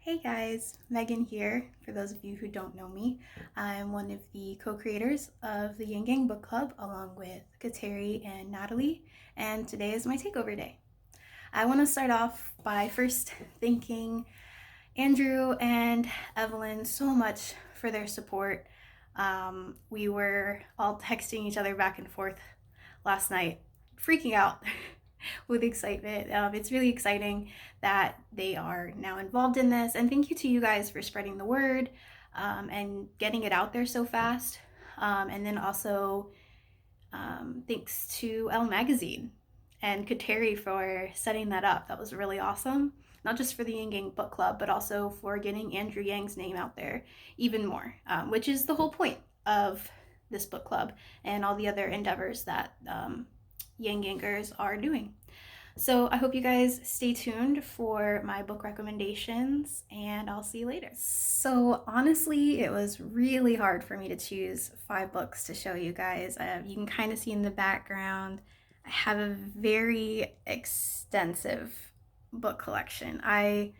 Hey guys, Megan here. For those of you who don't know me, I'm one of the co-creators of the Yin Gang Book Club along with Kateri and Natalie, and today is my takeover day. I want to start off by first thanking Andrew and Evelyn so much for their support. We were all texting each other back and forth last night, freaking out with excitement. It's really exciting that they are now involved in this. And thank you to you guys for spreading the word and getting it out there so fast. And then also thanks to Elle Magazine and Kateri for setting that up. That was really awesome. Not just for the Yang Gang Book Club, but also for getting Andrew Yang's name out there even more, which is the whole point of this book club and all the other endeavors that Yang Gangers are doing. So I hope you guys stay tuned for my book recommendations, and I'll see you later. So honestly, it was really hard for me to choose 5 books to show you guys. You can kind of see in the background, I have a very extensive book collection. I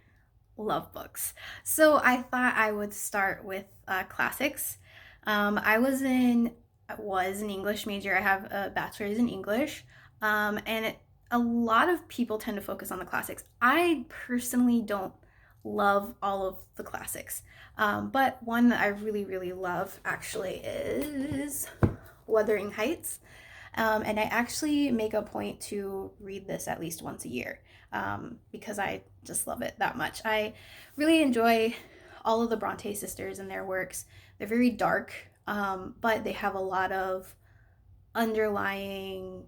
love books. So I thought I would start with classics. I was an English major. I have a bachelor's in English, and a lot of people tend to focus on the classics. I personally don't love all of the classics, but one that I really, really love actually is Wuthering Heights. And I actually make a point to read this at least once a year because I just love it that much. I really enjoy all of the Bronte sisters and their works. They're very dark, but they have a lot of underlying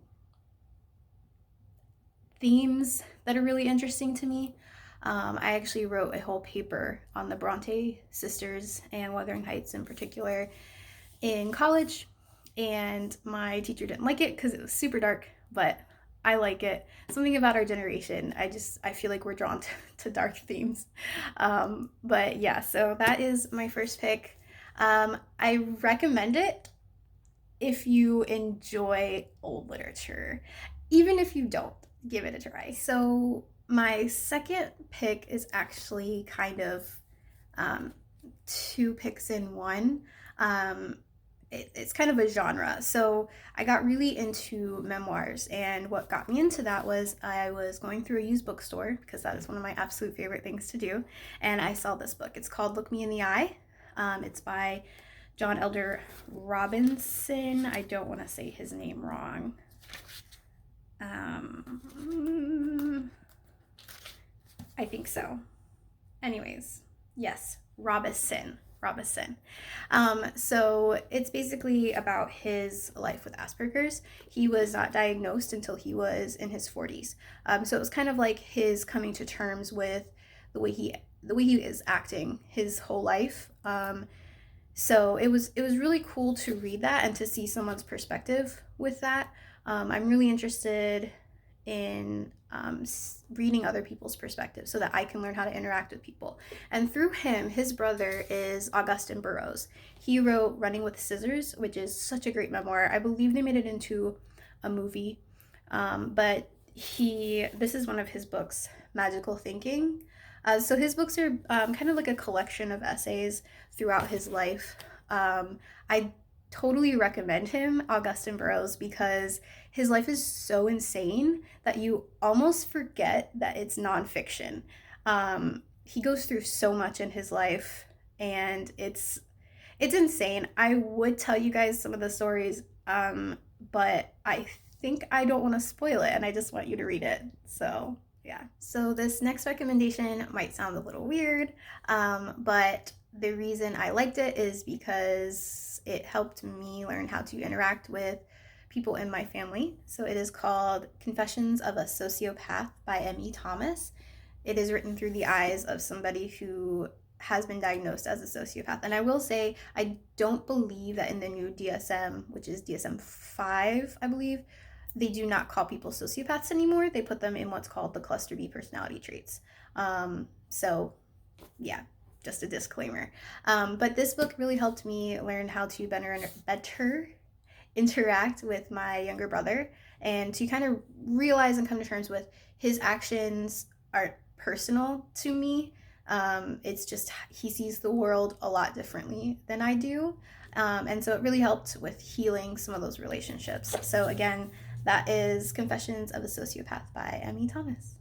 themes that are really interesting to me. I actually wrote a whole paper on the Bronte sisters and Wuthering Heights in particular in college, and my teacher didn't like it because it was super dark, but I like it. Something about our generation, I feel like we're drawn to dark themes. But yeah, so that is my first pick. I recommend it if you enjoy old literature. Even if you don't, give it a try. So my second pick is actually kind of 2 picks in one. It's kind of a genre. So I got really into memoirs, and what got me into that was I was going through a used bookstore because that is one of my absolute favorite things to do, and I saw this book. It's called Look Me in the Eye. It's by John Elder Robinson. I don't want to say his name wrong. I think so. Anyways, yes, Robinson. So it's basically about his life with Asperger's. He was not diagnosed until he was in his 40s. So it was kind of like his coming to terms with the way he is acting his whole life. So it was really cool to read that and to see someone's perspective with that. I'm really interested in reading other people's perspectives so that I can learn how to interact with people. And through him, his brother is Augusten Burroughs. He wrote Running with Scissors, which is such a great memoir. I believe they made it into a movie, but this is one of his books, Magical Thinking. So his books are kind of like a collection of essays throughout his life. I totally recommend him, Augusten Burroughs, because his life is so insane that you almost forget that it's nonfiction. He goes through so much in his life, and it's insane. I would tell you guys some of the stories, but I think I don't want to spoil it, and I just want you to read it. So yeah. So this next recommendation might sound a little weird, but the reason I liked it is because it helped me learn how to interact with people in my family. So it is called Confessions of a Sociopath by M.E. Thomas. It is written through the eyes of somebody who has been diagnosed as a sociopath. And I will say, I don't believe that in the new DSM, which is DSM-5, I believe, they do not call people sociopaths anymore. They put them in what's called the cluster B personality traits. So yeah, just a disclaimer. But this book really helped me learn how to better interact with my younger brother, and to kind of realize and come to terms with his actions are personal to me. It's just he sees the world a lot differently than I do. And so it really helped with healing some of those relationships. So again, that is Confessions of a Sociopath by Emmy Thomas.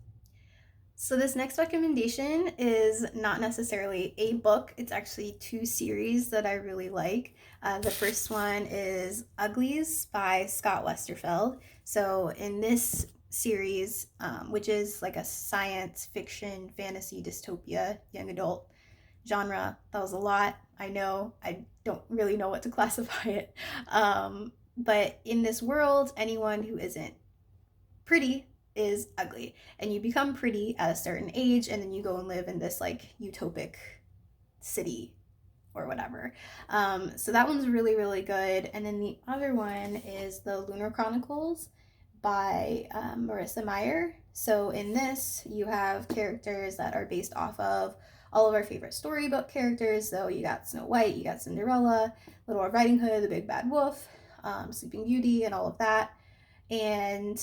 So this next recommendation is not necessarily a book. It's actually two series that I really like. The first one is Uglies by Scott Westerfeld. So in this series, which is like a science fiction, fantasy, dystopia, young adult genre, that was a lot. I know. I don't really know what to classify it. But in this world, anyone who isn't pretty is ugly, and you become pretty at a certain age, and then you go and live in this like utopic city or whatever. So that one's really, really good. And then the other one is the Lunar Chronicles by Marissa Meyer. So in this, you have characters that are based off of all of our favorite storybook characters. So you got Snow White, you got Cinderella, Little Red Riding Hood, the Big Bad Wolf, Sleeping Beauty, and all of that. And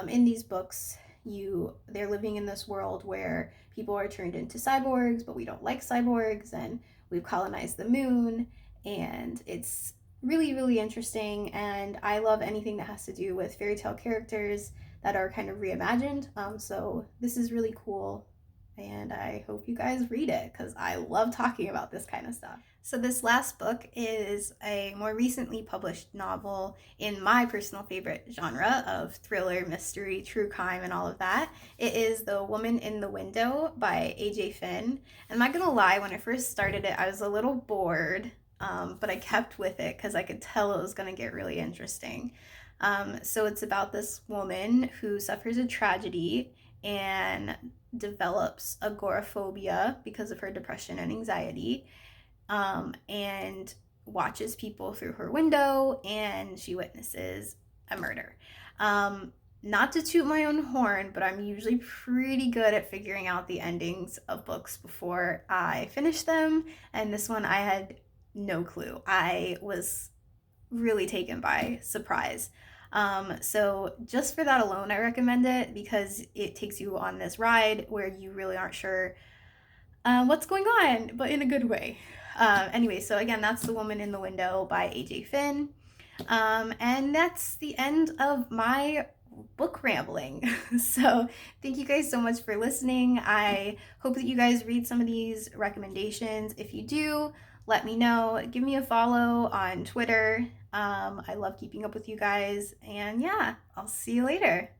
in these books, they're living in this world where people are turned into cyborgs, but we don't like cyborgs, and we've colonized the moon, and it's really, really interesting. And I love anything that has to do with fairy tale characters that are kind of reimagined. So this is really cool, and I hope you guys read it because I love talking about this kind of stuff. So this last book is a more recently published novel in my personal favorite genre of thriller, mystery, true crime, and all of that. It is The Woman in the Window by A.J. Finn. And I'm not gonna lie, when I first started it, I was a little bored, but I kept with it because I could tell it was gonna get really interesting. So it's about this woman who suffers a tragedy and develops agoraphobia because of her depression and anxiety, and watches people through her window, and she witnesses a murder. Not to toot my own horn, but I'm usually pretty good at figuring out the endings of books before I finish them, and this one I had no clue. I was really taken by surprise. So just for that alone, I recommend it because it takes you on this ride where you really aren't sure what's going on, but in a good way. Anyway, so again, that's The Woman in the Window by A.J. Finn. And that's the end of my book rambling. So thank you guys so much for listening. I hope that you guys read some of these recommendations. If you do, let me know. Give me a follow on Twitter. I love keeping up with you guys. And yeah, I'll see you later.